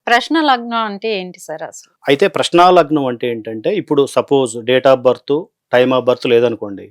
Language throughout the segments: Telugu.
ప్రశ్న లగ్నం అంటే ఏంటి సార్ అసలు? అయితే ప్రశ్నా లగ్నం అంటే ఏంటంటే, ఇప్పుడు suppose date of birth, time of birth లేదనుకోండి.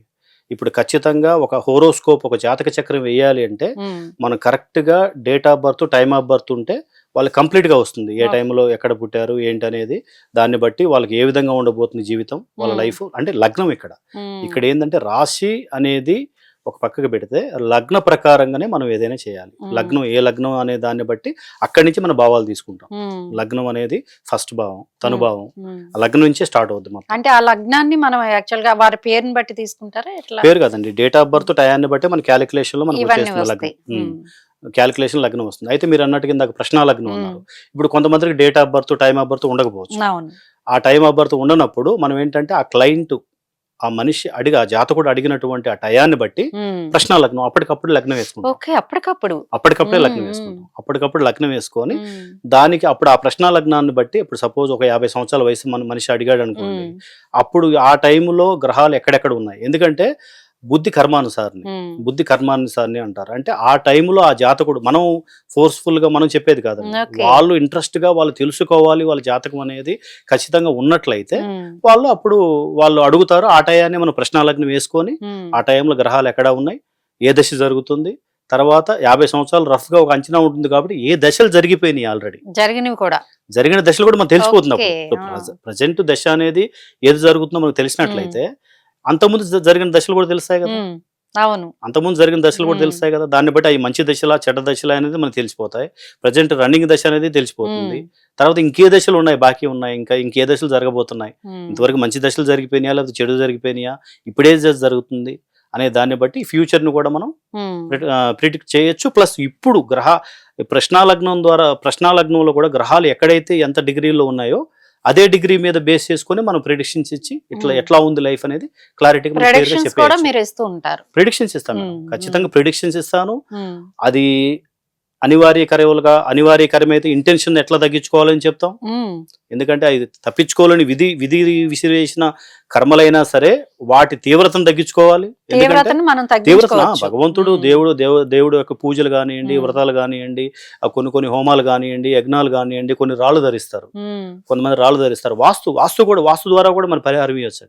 ఇప్పుడు ఖచ్చితంగా ఒక హోరోస్కోప్, ఒక జాతక చక్రం వేయాలి అంటే, హ్మ్. మనం కరెక్ట్‌గా date of birth, time of birth ఉంటే వాళ్ళకి కంప్లీట్‌గా వస్తుంది. ఏ ఓకే. టైంలో ఎక్కడ పుట్టారు, ఏంటనేది. దాన్ని బట్టి వాళ్ళకి ఏ విధంగా ఉండబోతుంది జీవితం, వాళ్ళ హ్మ్. లైఫ్. అంటే లగ్నం ఇక్కడ. హ్మ్. ఇక్కడేందంటే రాశి అనేది ఒక పక్కకు పెడితే, లగ్న ప్రకారంగానే మనం ఏదైనా చేయాలి. హ్మ్. లగ్నం ఏ లగ్నం అనే దాన్ని బట్టి అక్కడి నుంచి మన భావాలు తీసుకుంటాం. హ్మ్. లగ్నం అనేది ఫస్ట్ భావం, హ్మ్. తనుభావం. హ్మ్. ఆ లగ్నం నుంచే స్టార్ట్ అవుద్ది మొత్తం. అంటే ఆ లగ్నాన్ని మనం యాక్చువల్‌గా వారి పేరుని బట్టి తీసుకుంటారా ఎట్లా? పేరు కాదండి. డేట్ ఆఫ్ బర్త్, టయాన్ని బట్టి మన క్యాలిక్యులేషన్‌లో ఇవన్నీ మనకొచ్చేస్తుంది లగ్నం. వస్తాయి. హ్మ్. హ్మ్. క్యాలిక్యులేషన్ లగ్నం వస్తుంది. అయితే మీరన్నట్టుగా ఇందాక ప్రశ్నా లగ్నం హ్మ్. అన్నారు. ఇప్పుడు కొంతమందికి date of birth, time of birth ఉండకపోవచ్చు. అవును. ఆ టైమ్ ఆఫ్ బర్త్ ఉండనప్పుడు మనం ఏంటంటే ఆ క్లయింట్, ఆ మనిషి ఆ జాతకుడు అడిగినటువంటి ఆ టయాన్ని బట్టి హ్మ్. ప్రశ్నా లగ్నం అప్పటికప్పుడు లగ్నం వేసుకుంటాం. ఓకే. అప్పటికప్పుడు. అప్పటికప్పుడే హ్మ్. లగ్నం హ్మ్. వేసుకుంటాం. అప్పటికప్పుడు లగ్నం వేసుకొని హ్మ్. దానికి అప్పుడు ఆ ప్రశ్నా లగ్నాన్ని బట్టి ఇప్పుడు సపోజ్ ఒక 50 సంవత్సరాల వయసు మనిషి అడిగాడనుకోండి. హ్మ్. అప్పుడు ఆ టైంలో గ్రహాలు ఎక్కడెక్కడ ఉన్నాయి. ఎందుకంటే బుద్ధి కర్మానుసారిని. హ్మ్. బుద్ధి కర్మానుసారిని అంటారు. అంటే ఆ టైంలో ఆ జాతకుడు మనం ఫోర్స్‌ఫుల్‌గా మనం చెప్పేది కాదండి. ఓకే. వాళ్ళు ఇంట్రెస్ట్‌గా వాళ్ళు తెలుసుకోవాలి వాళ్ళ జాతకం అనేది ఖచ్చితంగా ఉన్నట్లయితే హ్మ్. వాళ్ళు అడుగుతారు. ఆ టయాన్ని మనం ప్రశ్నా లగ్నం వేసుకొని హ్మ్. ఆ టైంలో గ్రహాలు ఎక్కడ ఉన్నాయి? ఏ దశ జరుగుతుంది? తర్వాత 50 సంవత్సరాలు రఫ్‌గా ఒక అంచనా ఉంటుంది కాబట్టి ఏ దశలు జరిగిపోయినాయి ఆల్రెడీ. జరిగినవి కూడా. జరిగిన దశలు కూడా మనకు తెలిసిపోతుంది ఓకే. అప్పుడు. ఇప్పుడు ఆ! ప్రెజెంట్ దశ అనేది ఏది జరుగుతుందో మనకు హ్మ్. తెలిసినట్లయితే, అంతకుముందు జరిగిన దశలు కూడా తెలుస్తాయి గదా! హ్మ్. అవును. అంతకుముందు జరిగిన దశలు కూడా హ్మ్. తెలుస్తాయి గదా! దాన్ని బట్టి అయి మంచి దశలా, చెడ్డ దశలా అనేది మనకు తెలిసిపోతాయి. ప్రెజెంట్ రన్నింగ్ దశ అనేది తెలిసిపోతుంది. హ్మ్. తర్వాత ఇంకే దశలు ఉన్నాయి, బాకీ ఉన్నాయి. ఇంకే దశలు జరగబోతున్నాయి. హ్మ్. ఇంతవరకు మంచి దశలు జరిగిపోయినాయా? లేకపోతే చెడు జరిగిపోయినాయా? ఇప్పుడే దశ జరుగుతుంది అనే దాన్ని బట్టి ఫ్యూచర్‌ని కూడా మనం హ్మ్. ప్రిడిక్ట్ చేయొచ్చు. ప్లస్ ఇప్పుడు ప్రశ్నా లగ్నం ద్వారా ప్రశ్నా లగ్నంలో కూడా గ్రహాలు ఎక్కడైతే ఎంత డిగ్రీలో ఉన్నాయో, అదే డిగ్రీ మీద బేస్ చేసుకొని మనం ప్రిడిక్షన్స్ ఇచ్చి హ్మ్. ఎట్లా ఉంది లైఫ్ అనేది క్లారిటీగా మనం క్లియర్‌గా ప్రొడిక్షన్స్ కూడా చెప్పేయొచ్చు. మీరు ఇస్తూ ఉంటారు. ప్రిడిక్షన్స్ ఇస్తాను మేడం. హ్మ్. హ్మ్. ఖచ్చితంగా ప్రిడిక్షన్స్ ఇస్తాను. హ్మ్. అది అనివార్యకరమైతే ఇంటెన్షన్ ఎట్లా తగ్గించుకోవాలని చెప్తాం. హ్మ్. ఎందుకంటే అది తప్పించుకోవాలని విధి విసిరేసిన కర్మలైనా సరే వాటి తీవ్రతను తగ్గించుకోవాలి. ఎందుకంటే తీవ్రతను మనం తగ్గించుకోవచ్చు. భగవంతుడు, హ్మ్. దేవుడు యొక్క పూజలు గానియండి, హ్మ్. వ్రతాలు గానియండి, కొన్ని హోమాలు గానియండి, యజ్ఞాలు గానియండి, కొన్ని రాళ్ళు ధరిస్తారు. హ్మ్. కొంతమంది రాళ్ళు ధరిస్తారు. వాస్తు ద్వారా కూడా మనం పరిహారం ఇయ్యొచ్చండి.